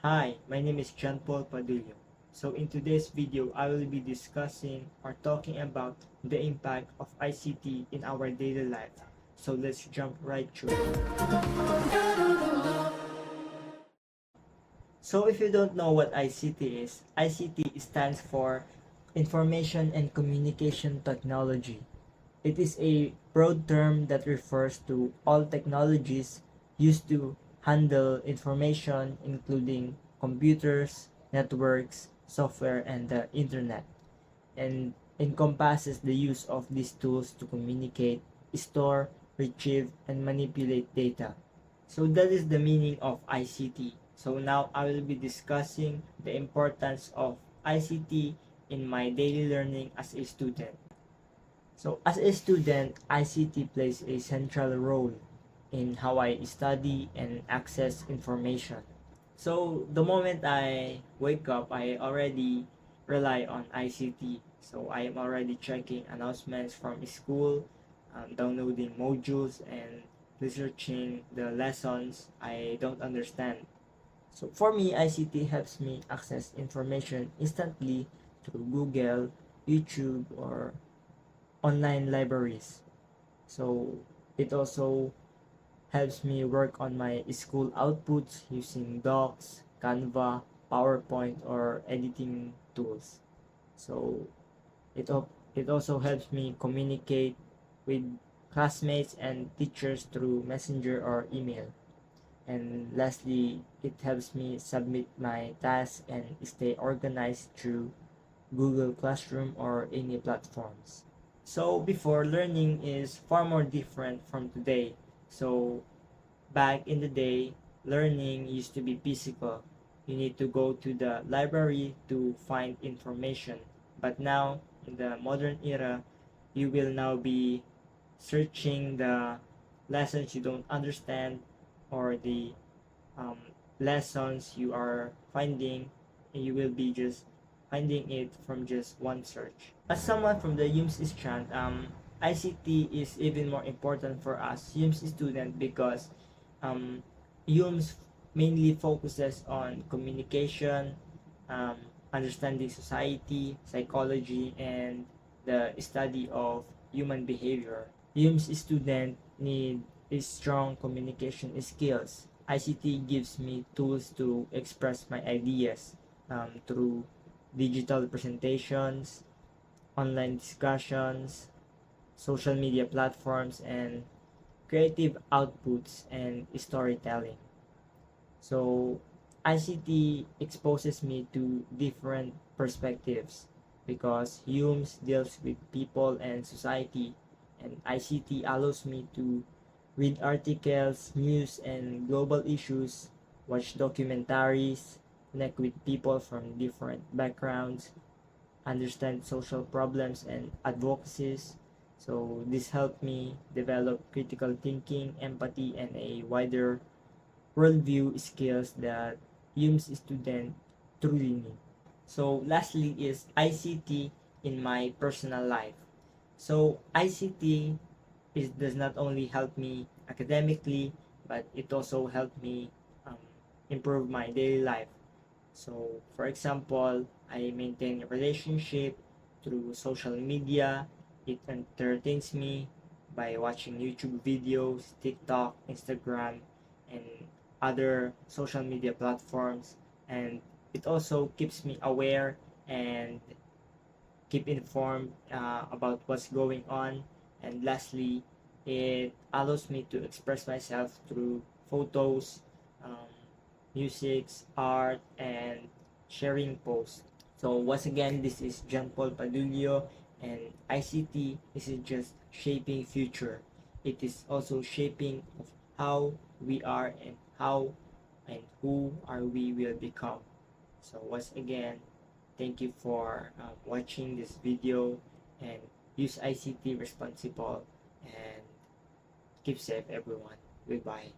Hi, my name is John Paul Padullo. So in today's video, I will be discussing or talking about the impact of ICT in our daily life. So let's jump right through. So if you don't know what ICT is, ICT stands for Information and Communication Technology. It is a broad term that refers to all technologies used to handle information, including computers, networks, software, and the internet, and encompasses the use of these tools to communicate, store, retrieve, and manipulate data. So that is the meaning of ICT. So now I will be discussing the importance of ICT in my daily learning as a student. So as a student, ICT plays a central role in how I study and access information. So the moment I wake up, I already rely on ICT. So I am already checking announcements from school, downloading modules, and researching the lessons I don't understand. So for me, ICT helps me access information instantly through Google, YouTube, or online libraries. So it also helps me work on my school outputs using Docs, Canva, PowerPoint, or editing tools. So it also helps me communicate with classmates and teachers through Messenger or email. And lastly, it helps me submit my tasks and stay organized through Google Classroom or any platforms. So before, learning is far more different from today. So back in the day, learning used to be physical. You need to go to the library to find information. But now, in the modern era, you will now be searching the lessons you don't understand, or the um, lessons you are finding, and you will be just finding it from just one search. As someone from the UMS strand, ICT is even more important for us UMS student because um, UMS mainly focuses on communication, um, understanding society, psychology, and the study of human behavior. UMS student need strong communication skills. ICT gives me tools to express my ideas through digital presentations, online discussions, social media platforms, and creative outputs and storytelling. So ICT exposes me to different perspectives because Humes deals with people and society, and ICT allows me to read articles, news, and global issues, watch documentaries, connect with people from different backgrounds, understand social problems and advocacies. So this helped me develop critical thinking, empathy, and a wider worldview skills that UMS student truly need. So lastly is ICT in my personal life. So ICT does not only help me academically, but it also helped me um, improve my daily life. So for example, I maintain a relationship through social media. It entertains me by watching YouTube videos, TikTok, Instagram, and other social media platforms. And it also keeps me aware and keep informed about what's going on. And lastly, it allows me to express myself through photos, um, music, art, and sharing posts. So once again, this is John Paul Padullo, and ICT isn't just shaping future. It is also shaping of how we are and how and who are we will become. So once again, thank you for watching this video, and use ICT responsible, and keep safe everyone. Goodbye.